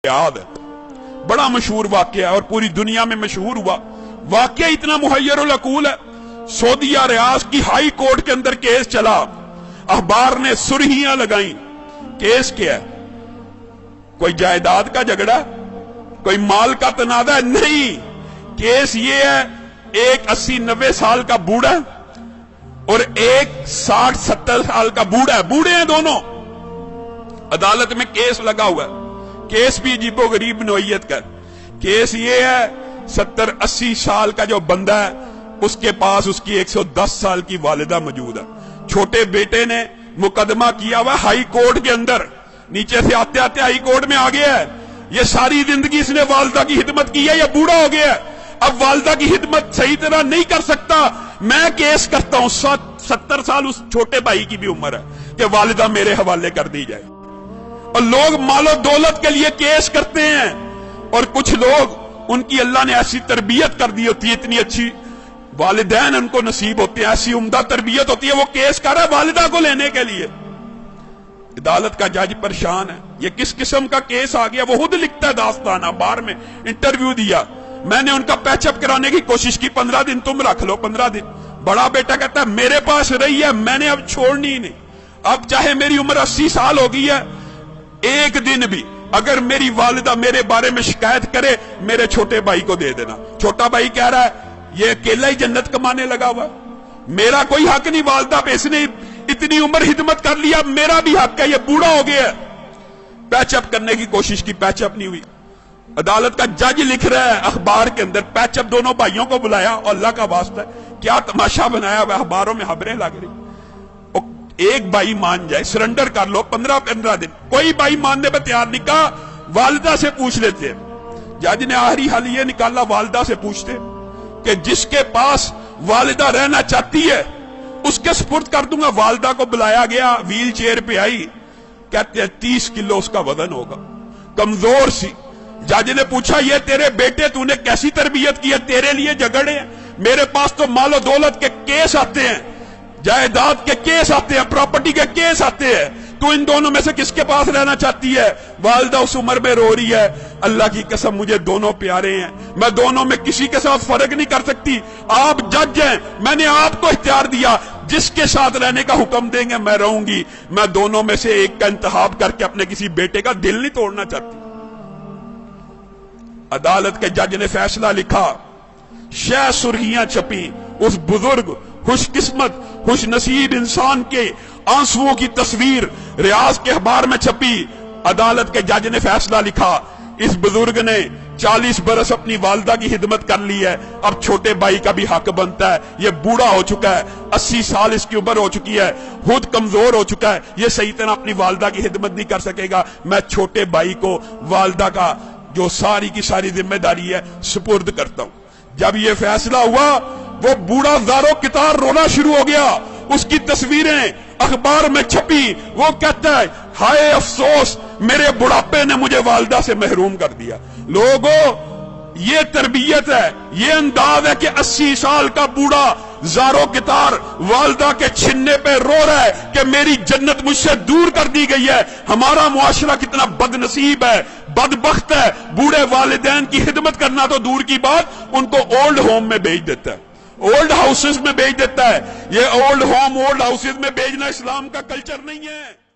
याद है, बड़ा मशहूर वाकया और पूरी दुनिया में मशहूर हुआ। वाकया इतना मुहय्यरुल अकूल है। सऊदीया रियाज की हाई कोर्ट के अंदर केस चला, अखबार ने सुर्खियां लगाई। केस क्या है? कोई जायदाद का झगड़ा, कोई माल का तनाजा? नहीं, केस ये है, एक 80-90 साल का बूढ़ा और एक 60-70 साल का बूढ़ा है, बूढ़े हैं दोनों, अदालत में केस लगा हुआ है। केस भी अजीबो गरीब नौइयत का। केस ये है, 70-80 साल का जो बंदा है उसके पास उसकी 110 साल की वालिदा मौजूद है। छोटे बेटे ने मुकदमा किया हुआ हाई कोर्ट के अंदर, नीचे से आते आते हाई कोर्ट में आ गया है। ये सारी जिंदगी इसने वालिदा की खिदमत की है, ये बूढ़ा हो गया है, अब वालिदा की खिदमत सही तरह नहीं कर सकता। मैं केस करता हूं, 70 साल उस छोटे भाई की भी उम्र है कि वालिदा मेरे हवाले कर दी जाए। और लोग मालो दौलत के लिए केस करते हैं, और कुछ लोग उनकी अल्लाह ने ऐसी तरबियत कर दी होती है, इतनी अच्छी वालिदैन उनको नसीब होते हैं, ऐसी उम्दा तरबियत होती है, वो केस कर रहा है वालिदा को लेने के लिए। अदालत का जज परेशान है, ये किस किस्म का केस आ गया। वो खुद लिखता है दास्तान, अखबार में इंटरव्यू दिया, मैंने उनका पैचअप कराने की कोशिश की, 15 दिन तुम रख लो, 15 दिन। बड़ा बेटा कहता है मेरे पास रही है, मैंने अब छोड़नी ही नहीं, अब चाहे मेरी उम्र 80 साल हो गई है, एक दिन भी अगर मेरी वालिदा मेरे बारे में शिकायत करे, मेरे छोटे भाई को दे देना। छोटा भाई कह रहा है ये अकेला ही जन्नत कमाने लगा हुआ, मेरा कोई हक नहीं वालिदा पे, इसने इतनी उम्र खिदमत कर लिया, मेरा भी हक है, ये बूढ़ा हो गया। पैचअप करने की कोशिश की, पैचअप नहीं हुई। अदालत का जज लिख रहा है अखबार के अंदर, पैचअप दोनों भाइयों को बुलाया, और अल्लाह का वास्ता क्या तमाशा बनाया हुआ, अखबारों में खबरें लग रही। एक भाई मान जाए, सरेंडर कर लो, 15-15 दिन। कोई भाई मानने पर तैयार नहीं, कहा वालिदा से पूछ लेते। जज ने आखिरी हल ये निकाला, वालिदा से पूछते कि जिसके पास वालिदा रहना चाहती है उसके सुपुर्द कर दूंगा। वालिदा को बुलाया गया, व्हील चेयर पे आई, कहते हैं 30 किलो उसका वजन होगा, कमजोर सी। जज ने पूछा ये तेरे बेटे तूने कैसी तरबियत की है, तेरे लिए झगड़े हैं, मेरे पास तो मालो दौलत के केस आते हैं, जायदाद के केस आते हैं, प्रॉपर्टी के केस आते हैं, तू इन दोनों में से किसके पास रहना चाहती है? वालिदा उस उम्र में रो रही है, अल्लाह की कसम मुझे दोनों प्यारे हैं, मैं दोनों में किसी के साथ फर्क नहीं कर सकती, आप जज हैं, मैंने आपको इख्तियार दिया, जिसके साथ रहने का हुक्म देंगे मैं रहूंगी, मैं दोनों में से एक का इंतखाब करके अपने किसी बेटे का दिल नहीं तोड़ना चाहती। अदालत के जज ने फैसला लिखा, शह सुर्खियां छपी, उस बुजुर्ग खुशकिस्मत खुश नसीब इंसान के आंसुओं की तस्वीर रियाज के अखबार में छपी। अदालत के जज ने फैसला लिखा, इस बुजुर्ग ने 40 बरस अपनी वालिदा की खिदमत कर ली है, अब छोटे भाई का भी हक बनता है, ये बूढ़ा हो चुका है, 80 साल इसकी उम्र हो चुकी है, खुद कमजोर हो चुका है, ये सही तरह अपनी वालिदा की खिदमत नहीं कर सकेगा, मैं छोटे भाई को वालिदा का जो सारी की सारी जिम्मेदारी है सुपुर्द करता हूं। जब ये फैसला हुआ, वो बूढ़ा ज़ारो कितार रोना शुरू हो गया, उसकी तस्वीरें अखबार में छपी, वो कहता है हाय अफसोस, मेरे बुढ़ापे ने मुझे वालिदा से महरूम कर दिया। लोगों, ये तरबियत है, ये अंदाज है कि 80 साल का बूढ़ा ज़ारो कितार वालिदा के छिन्ने पे रो रहा है कि मेरी जन्नत मुझसे दूर कर दी गई है। हमारा मुआशरा कितना बदनसीब है, बदबख्त है, बूढ़े वालिदैन की खिदमत करना तो दूर की बात, उनको ओल्ड होम में भेज देता है, ओल्ड हाउसेस में भेज देता है। ये ओल्ड होम ओल्ड हाउसेस में भेजना इस्लाम का कल्चर नहीं है।